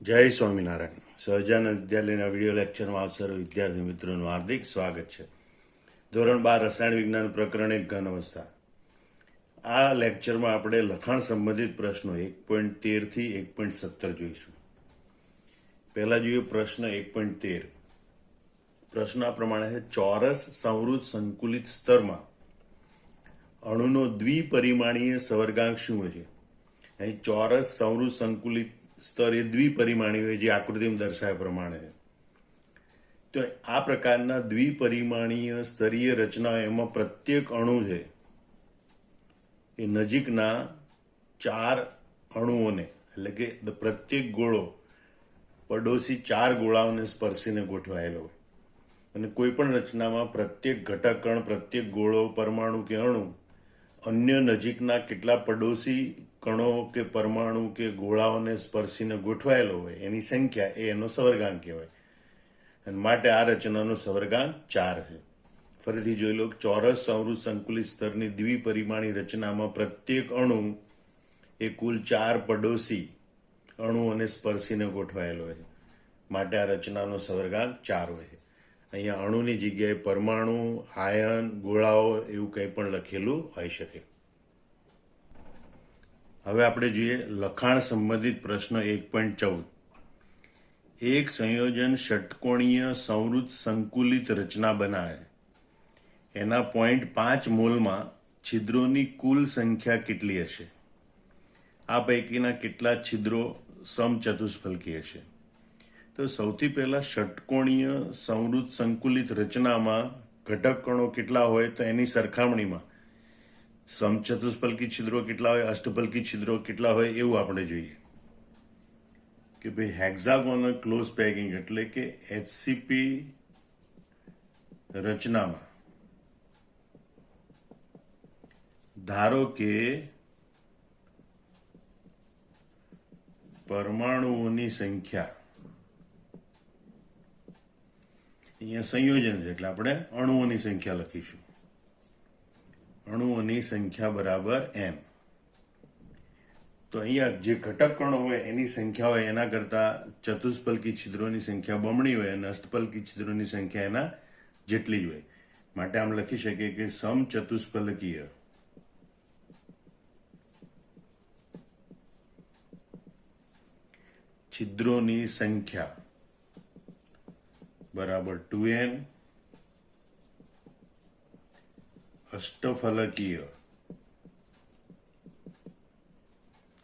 જય સ્વામિનારાયણ. સહજાનંદ વિદ્યાલયના વિડીયો લેક્ચરમાં આપ સર્વ વિદ્યાર્થી મિત્રોનું હાર્દિક સ્વાગત છે. ધોરણ 12 રસાયણ વિજ્ઞાન પ્રકરણ 1 ઘન અવસ્થા. આ લેક્ચરમાં આપણે લખાણ સંબંધિત પ્રશ્નો 1.13 થી 1.17 જોઈશું. પહેલા જોઈએ પ્રશ્ન 1.13. પ્રશ્ન આ પ્રમાણે છે: ચોરસ સંવૃત સંકુલિત સ્તરમાં અણુનો દ્વિપરિમાણીય સવર્ગાંક શું છે? અહીં ચોરસ સંવૃત સંકુલિત સ્તર એ દ્વિપરિમાણીય હોય, જે આકૃતિમાં દર્શાવ્યા પ્રમાણે છે. તો આ પ્રકારના દ્વિપરિમાણીય સ્તરીય રચના, એમાં પ્રત્યેક અણુ છે એ નજીકના 4 અણુઓને, એટલે કે પ્રત્યેક ગોળો પડોશી 4 ગોળાઓને સ્પર્શીને ગોઠવાયેલો હોય. અને કોઈ પણ રચનામાં પ્રત્યેક ઘટક કણ, પ્રત્યેક ગોળો, પરમાણુ કે અણુ અન્ય નજીકના કેટલા પડોશી કણો કે પરમાણુ કે ગોળાઓને સ્પર્શીને ગોઠવાયેલો હોય એની સંખ્યા એ એનો સવર્ગાંક કહેવાય. અને માટે આ રચનાનો સવર્ગાંક 4 છે. ફરીથી જોઈ લો. ચોરસ સંવૃત સંકુલિત સ્તરની દ્વિપરિમાણી રચનામાં પ્રત્યેક અણુ એ કુલ 4 પડોશી અણુઓને સ્પર્શીને ગોઠવાયેલો હોય. માટે આ રચનાનો સવર્ગાંક 4 હોય. અહીંયા અણુની જગ્યાએ પરમાણુ, આયન, ગોળાઓ એવું કંઈ પણ લખેલું હોઈ શકે. હવે આપણે જોઈએ લખાણ સંબંધિત પ્રશ્ન 1.14. એક સંયોજન ષટકોણીય સંવૃત સંકુલિત રચના બનાવે. એના 0.5 મોલમાં છિદ્રોની કુલ સંખ્યા કેટલી હશે? આ પૈકીના કેટલા છિદ્રો સમચતુષ્ફલકી હશે? તો સૌથી પહેલા ષટકોણીય સંવૃત સંકુલિત રચનામાં ઘટક કણો કેટલા હોય, તો એની સરખામણીમાં સમચતુષ્ફલકી છિદ્રો કેટલા હોય, અષ્ટફલકી છિદ્રો કેટલા હોય એવું આપણે જોઈએ. કે ભાઈ હેક્ઝાગોનલ ક્લોઝ પેકિંગ એટલે કે HCP રચનામાં ધારો કે પરમાણુઓની સંખ્યા, અહીંયા સંયોજન છે એટલે આપણે અણુઓની સંખ્યા લખીશું. અણુઓની સંખ્યા બરાબર n. તો અહીંયા જે ઘટક કણો હોય એની સંખ્યા હોય એના કરતા ચતુષ્ફલકી છિદ્રોની સંખ્યા બમણી હોય અને અષ્ટફલકી છિદ્રોની સંખ્યા એના જેટલી જ હોય. માટે આમ લખી શકીએ કે સમચતુષ્ફલકીય છિદ્રોની સંખ્યા બરાબર 2n, અષ્ટફલકીય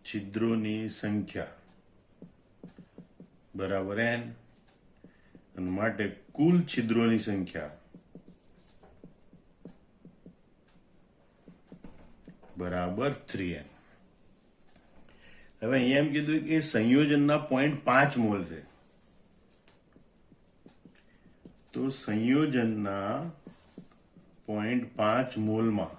છિદ્રોની સંખ્યા બરાબર n, અને માટે કુલ છિદ્રોની સંખ્યા બરાબર 3n. હવે અહીંયા એમ કીધું કે સંયોજનના 0.5 મોલ છે. તો સંયોજનના 0.5 મોલમાં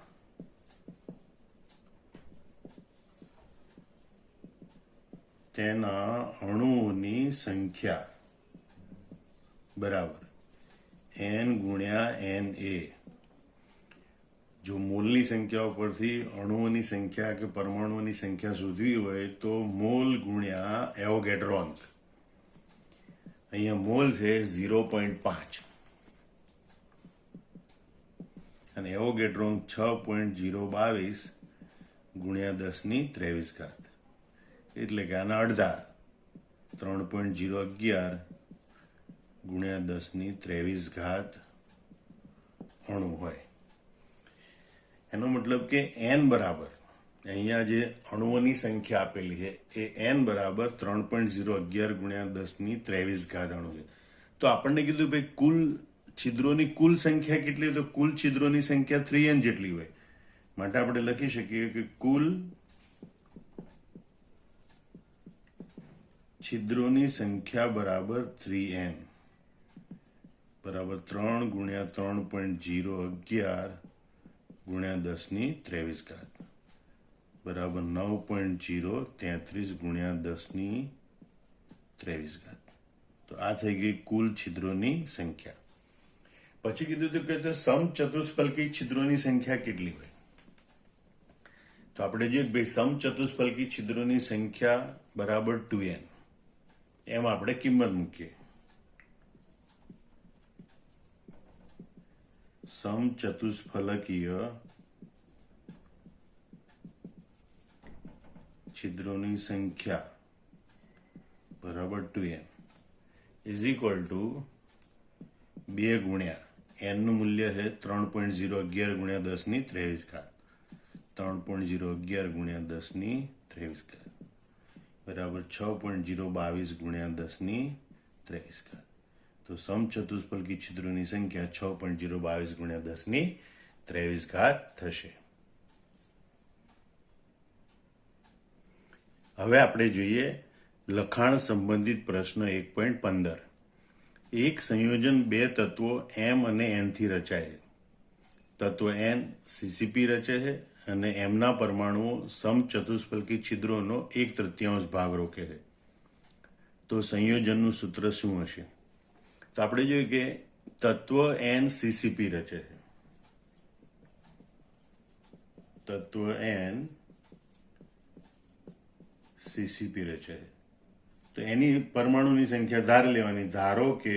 તેના અણુઓની સંખ્યા બરાબર n ગુણ્યા Na. જો મોલની સંખ્યા પરથી અણુઓની સંખ્યા કે પરમાણુઓની સંખ્યા શોધવી હોય તો મોલ ગુણ્યા એવોગેડ્રો અંક. અહીંયા મોલ છે 0.5 અને એવોગેડ્રો અંક 6.022 ગુણ્યા 10^23, એટલે કે આના અડધા 3.011 ગુણ્યા 10^23 અણુ હોય. એનો મતલબ કે n બરાબર, અહીંયા જે અણુઓની સંખ્યા આપેલી છે એ n બરાબર 3.011 ગુણ્યા 10^23 અણુ છે. તો આપણને કીધું ભાઈ કુલ છિદ્રોની કુલ સંખ્યા કેટલી? તો કુલ છિદ્રોની સંખ્યા 3n જેટલી હોય. માટે આપણે લખી શકીએ કે કુલ છિદ્રોની સંખ્યા બરાબર 3n બરાબર 3 ગુણ્યા 3.011 ગુણ્યા 10^23 બરાબર 9.033 ગુણ્યા 10^23. તો આ થઈ ગઈ કુલ છિદ્રોની સંખ્યા. પછી કીધું હતું કે સમચતુષ્ફલકી છિદ્રોની સંખ્યા કેટલી હોય? તો આપણે જોઈએ ભાઈ સમચતુષ્ફલકી છિદ્રોની સંખ્યા બરાબર 2n. એમ આપણે કિંમત મૂકીએ. સમચતુષ્ફલકીય છિદ્રોની સંખ્યા બરાબર 2n ઇઝ ઇક્વલ ટુ 2 ગુણ્યા n નું મૂલ્ય છે 3.011 ગુણ્યા 10 ની 23 ઘાત 3.011 ગુણ્યા 10 ની 23 ઘાત બરાબર 6.022 ગુણ્યા 10 ની 23 ઘાત. તો સમચતુષ્ફલકી છિદ્રોની સંખ્યા 6.022 ગુણ્યા 10 ની 23 ઘાત થશે. હવે આપણે જોઈએ લખાણ સંબંધિત પ્રશ્ન 1.15. એક સંયોજન બે તત્વો m અને n થી રચાય છે. તત્વ n સીસીપી રચે છે અને એમના પરમાણુઓ સમચતુષ્ફલકી છિદ્રોનો 1/3 ભાગ રોકે છે. તો સંયોજનનું સૂત્ર શું હશે? તો આપણે જોઈએ કે તત્વ n સીસીપી રચે છે. તત્વ n સીસીપી રચે છે તો એની પરમાણુની સંખ્યા ધારી લેવાની. ધારો કે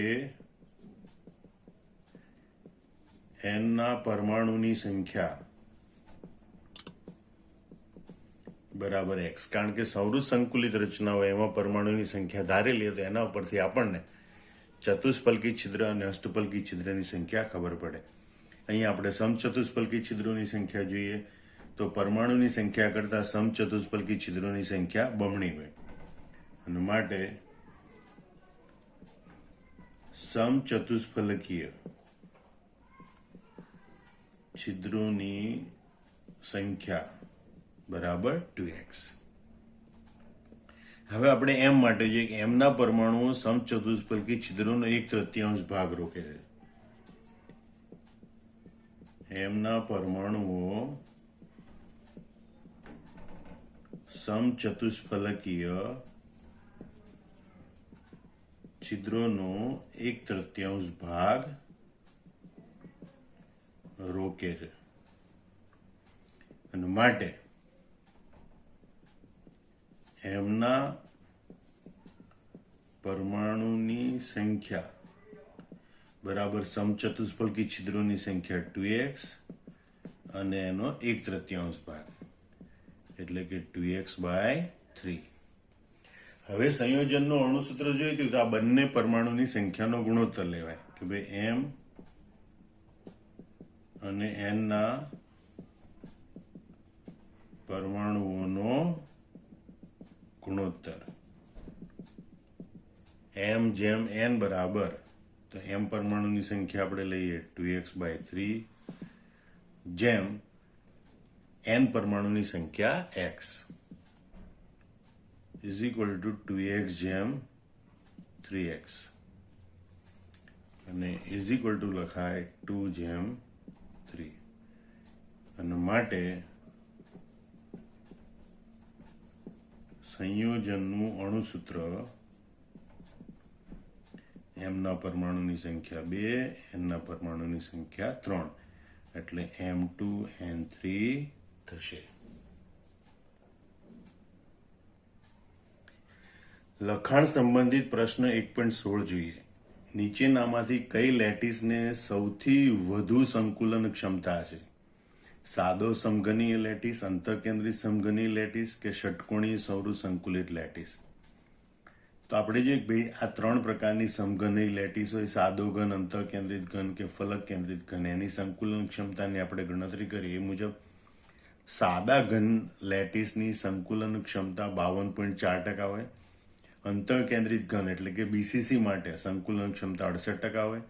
n ના પરમાણુની સંખ્યા બરાબર x. કારણ કે સૌરભ સંકુલિત રચના હોય એમાં પરમાણુની સંખ્યા ધારી લે તો એના ઉપરથી આપણને ચતુષ્ફલકી છિદ્ર અને અષ્ટફલકી છિદ્રની સંખ્યા ખબર પડે. અહીં આપણે સમચતુષ્ફલકી છિદ્રોની સંખ્યા જોઈએ તો પરમાણુની સંખ્યા કરતાં સમચતુષ્ફલકી છિદ્રોની સંખ્યા બમણી હોય અને માટે સમચતુષ્ફલકીય છિદ્રોની સંખ્યા બરાબર 2x. હવે આપણે એમ માટે જોઈએ કે એમના પરમાણુઓ સમચતુષ્ફલકી છિદ્રોનો 1/3 ભાગ રોકે છે. એમના પરમાણુઓ સમચતુષ્ફલકીય છિદ્રોનો 1/3 ભાગ રોકે છે અને માટે એમના પરમાણુની સંખ્યા બરાબર સમચતુષ્ફલકી છિદ્રોની સંખ્યા 2x અને એનો 1/3 ભાગ એટલે કે 2x/3. હવે સંયોજનનો અણુસૂત્ર જોઈતું તો આ બંને પરમાણુની સંખ્યાનો ગુણોત્તર લેવાય કે ભાઈ m અને n ના પરમાણુઓનો ગુણોત્તર. m જેમ n બરાબર તો m પરમાણુની સંખ્યા આપણે લઈએ 2x/3 જેમ n પરમાણુની સંખ્યા x is equal to 2x જેમ 3x અને ઇઝ ઇક્વલ ટુ લખાય 2 જેમ 3 અને માટે સંયોજનનું અણુસૂત્ર m ના પરમાણુની સંખ્યા 2 n ના પરમાણુની સંખ્યા 3 એટલે m2n3 થશે. લખાણ સંબંધિત પ્રશ્ન 1.16 જોઈએ. નીચેનામાંથી કઈ લેટીસને સૌથી વધુ સંકુલન ક્ષમતા છે? સાદો સમઘનીય લેટીસ, અંતઃકેન્દ્રિત સમઘનીય લેટીસ કે ષટકોણીય સૌર સંકુલિત લેટીસ? તો આપણે જોઈએ કે ભાઈ આ 3 પ્રકારની સમઘનીય લેટીસ હોય, સાદો ઘન, અંતઃકેન્દ્રિત ઘન કે ફલક કેન્દ્રિત ઘન, એની સંકુલન ક્ષમતાની આપણે ગણતરી કરીએ એ મુજબ સાદા ઘન લેટીસની સંકુલન ક્ષમતા 52.4% હોય. અંતઃકેન્દ્રિત ઘન એટલે કે બીસીસી માટે સંકુલન ક્ષમતા 68% હોય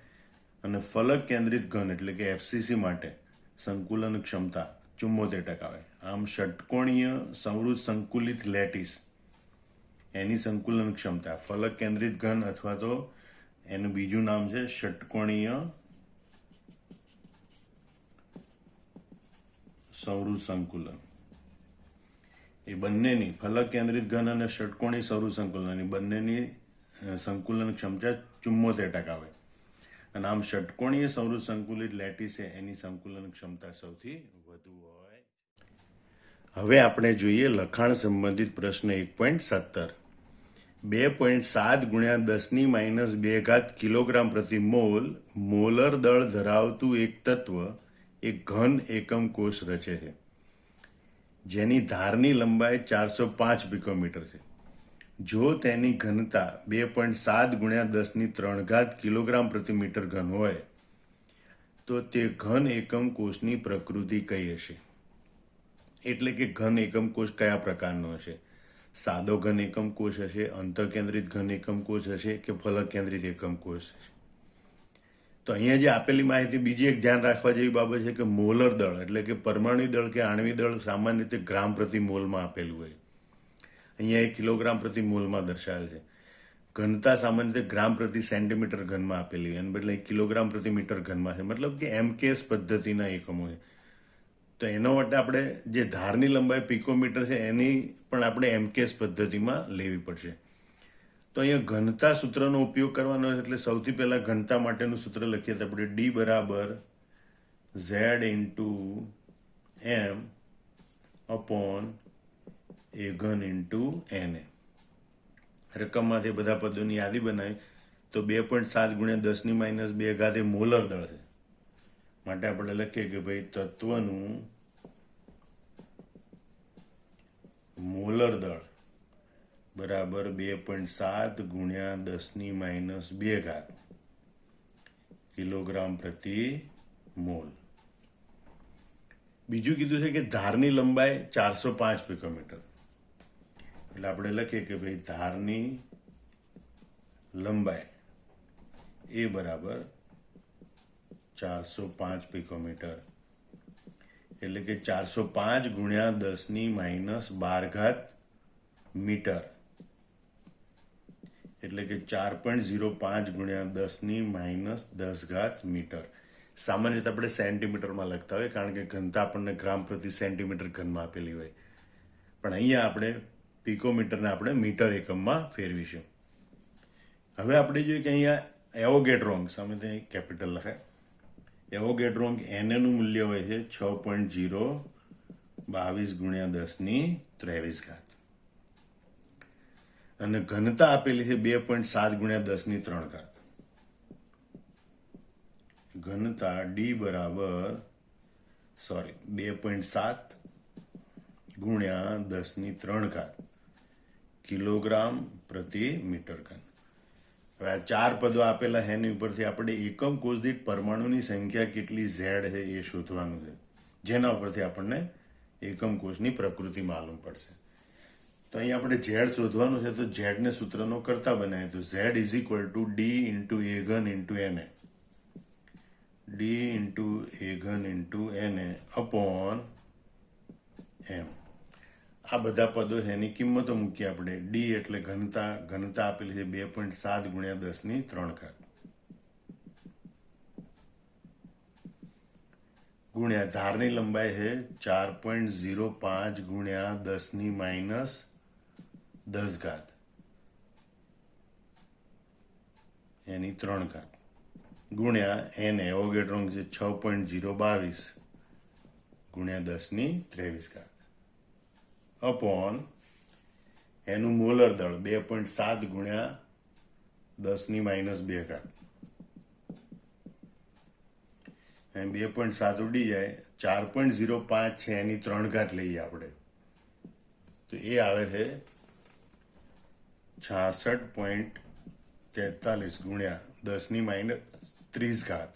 અને ફલક કેન્દ્રિત ઘન એટલે કે એફસીસી માટે સંકુલન ક્ષમતા 74% હોય. આમ ષટકોણીય સૌર સંકુલિત લેટીસ એની સંકુલન ક્ષમતા ફલક કેન્દ્રિત ઘન અથવા તો એનું બીજું નામ છે ષટકોણીય સૌર સંકુલન. એ બંનેની ફલક કેન્દ્રિત ઘન અને ષટકોણીય સૌર સંકુલન બંનેની સંકુલન ક્ષમતા 74% હોય અને આમ ષટકોણીય સૌર સંકુલિત લેટીસ છે એની સંકુલન ક્ષમતા સૌથી વધુ હોય. હવે આપણે જોઈએ લખાણ સંબંધિત પ્રશ્ન 1.17. 2.7 ગુણ્યા 10⁻2 કિલોગ્રામ પ્રતિ મોલ મોલર દળ ધરાવતું એક તત્વ એક ઘન એકમ કોષ રચે છે, જેની ધારની લંબાઈ 405 પિકોમીટર છે. જો તેની ઘનતા 2.7 ગુણ્યા 10⁻³ કિલોગ્રામ પ્રતિ મીટર ઘન હોય તો તે ઘન એકમ કોષની પ્રકૃતિ કઈ હશે? એટલે કે ઘન એકમ કોષ કયા પ્રકારનો હશે? સાદો ઘન એકમ કોષ હશે, અંતઃકેન્દ્રિત ઘન એકમ કોષ હશે કે ફલક કેન્દ્રિત એકમ કોષ હશે? તો અહીંયા જે આપેલી માહિતી, બીજી એક ધ્યાન રાખવા જેવી બાબત છે કે મોલર દળ એટલે કે પરમાણુ દળ કે આણ્વિક દળ સામાન્ય રીતે ગ્રામ પ્રતિ મોલમાં આપેલું હોય. અહીંયા એક કિલોગ્રામ પ્રતિ મોલમાં દર્શાવેલ છે. ઘનતા સામાન્ય રીતે ગ્રામ પ્રતિ સેન્ટીમીટર ઘનમાં આપેલી હોય, અને બદલે કિલોગ્રામ પ્રતિ મીટર ઘનમાં છે. મતલબ કે એમકેએસ પદ્ધતિના એકમો છે. તો એનો માટે આપણે જે ધારની લંબાઈ પિકોમીટર છે એની પણ આપણે એમકેએસ પદ્ધતિમાં લેવી પડશે. તો અહીંયા ઘનતા સૂત્રનો ઉપયોગ કરવાનો છે. એટલે સૌથી પહેલા ઘનતા માટેનું સૂત્ર લખીએ તો આપણે D બરાબર Z ઇન્ટુ M અપોન એ ઘન ઇન્ટુ NA. રકમમાંથી બધા પદોની યાદી બનાવી તો 2.7 ગુણ્યા 10⁻2 એ મોલર દળ છે. માટે આપણે લખીએ કે ભાઈ તત્વનું મોલર દળ બરાબર 2.7 ગુણ્યા 10⁻2 કિલોગ્રામ પ્રતિ મોલ. બીજું કીધું છે કે ધારની લંબાઈ 405 પિકોમીટર. એટલે આપણે લખીએ કે ભાઈ ધારની લંબાઈ એ બરાબર 405 પિકોમીટર. એટલે કે 405 ગુણ્યા 10⁻12 મીટર. એટલે કે 4.05 ગુણ્યા 10⁻10 મીટર. સામાન્ય રીતે આપણે સેન્ટીમીટરમાં લખતા હોય, કારણ કે ઘનતા આપણને ગ્રામ પ્રતિ સેન્ટીમીટર ઘનમાં આપેલી હોય. પણ અહીંયા આપણે પિકોમીટરને આપણે મીટર એકમમાં ફેરવીશું. હવે આપણે જોઈએ કે અહીંયા એવોગેડ્રોન્ગ સામે ત્યાં કેપિટલ લખાય. એવોગેડ્રોન્ગ NA નું મૂલ્ય હોય છે 6.022 ગુણ્યા 10⁻23. અને ઘનતા આપેલી છે 2.7 ગુણ્યા 10⁻3. ઘનતા D બરાબર 2.7 ગુણ્યા 10⁻3 કિલોગ્રામ પ્રતિ મીટર ઘન. હવે આ ચાર પદો આપેલા છે એની ઉપરથી આપણે એકમ કોષ દીઠ પરમાણુની સંખ્યા કેટલી Z છે એ શોધવાનું છે, જેના ઉપરથી આપણને એકમ કોષની પ્રકૃતિ માલુમ પડશે. તો અહીં આપણે Z શોધવાનું છે. તો Z ને સૂત્રનો કરતા બનાવીએ તો Z is equal to D into A ઘન into NA. D into A ઘન ઇન્ટુ NA અપોન M. આ બધા પદો છે એની કિંમતો મૂકીએ આપણે. D એટલે ઘનતા આપેલી છે 2.7 ગુણ્યા 10⁻3 ગુણ્યા ધારની લંબાઈ છે 4.05 ગુણ્યા 10⁻10 એની 3 ગુણ્યા NA એવોગેડ્રોન્ગ છે 6.022 ગુણ્યા 10⁻23 અપોન એનું મોલર દળ 2.7 ગુણ્યા 10⁻2. એમ 2.7 ઉડી જાય, 4.05 છે એની 3 લઈએ આપણે તો એ આવે છે 66.43 ગુણ્યા 10⁻30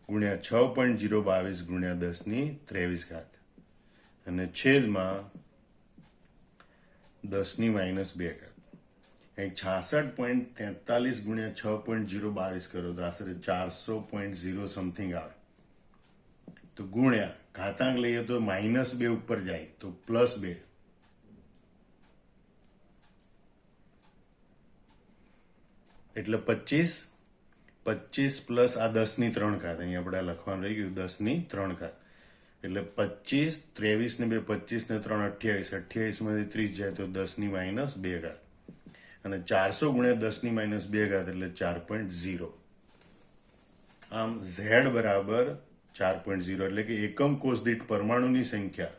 ગુણ્યા 6.022 ગુણ્યા 10⁻23 અને છેદમાં 10⁻2. અહીં 66.43 ગુણ્યા 6.022 કરો તો આશરે 400.0 સમથિંગ આવે. તો ગુણ્યા ઘાતાંક લઈએ તો -2 ઉપર જાય તો +2. એટલે 25 પ્લસ આ 10⁻3 અહીં આપણે લખવાનું રહી ગયું 10⁻3. એટલે 25, 23 ને 2 25 ને 3 28, 28 માંથી 30 જાય તો 10⁻2. અને 400 ગુણ્યા 10⁻2 એટલે 4.0. આમ Z બરાબર 4.0 એટલે કે એકમ કોષ દીઠ પરમાણુની સંખ્યા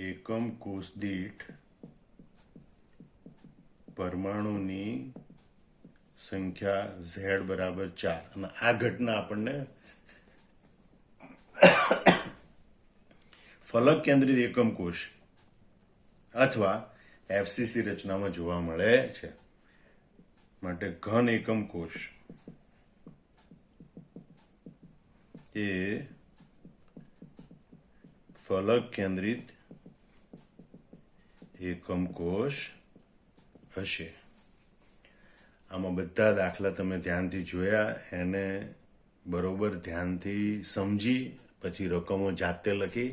એકમ કોષ દીઠ પરમાણુની સંખ્યા Z બરાબર 4 અને આ ઘટના આપણને ફલક કેન્દ્રિત એકમ કોષ અથવા એફસીસી રચનામાં જોવા મળે છે. માટે ઘન એકમ કોષ એ ફલક કેન્દ્રિત એકમ કોષ હશે. આમાં બધા દાખલા તમે ધ્યાનથી જોયા, એને બરોબર ધ્યાનથી સમજી પછી રકમો જાતે લખી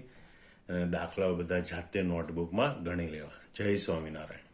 અને દાખલાઓ બધા જાતે નોટબુકમાં ગણી લેવા. જય સ્વામિનારાયણ.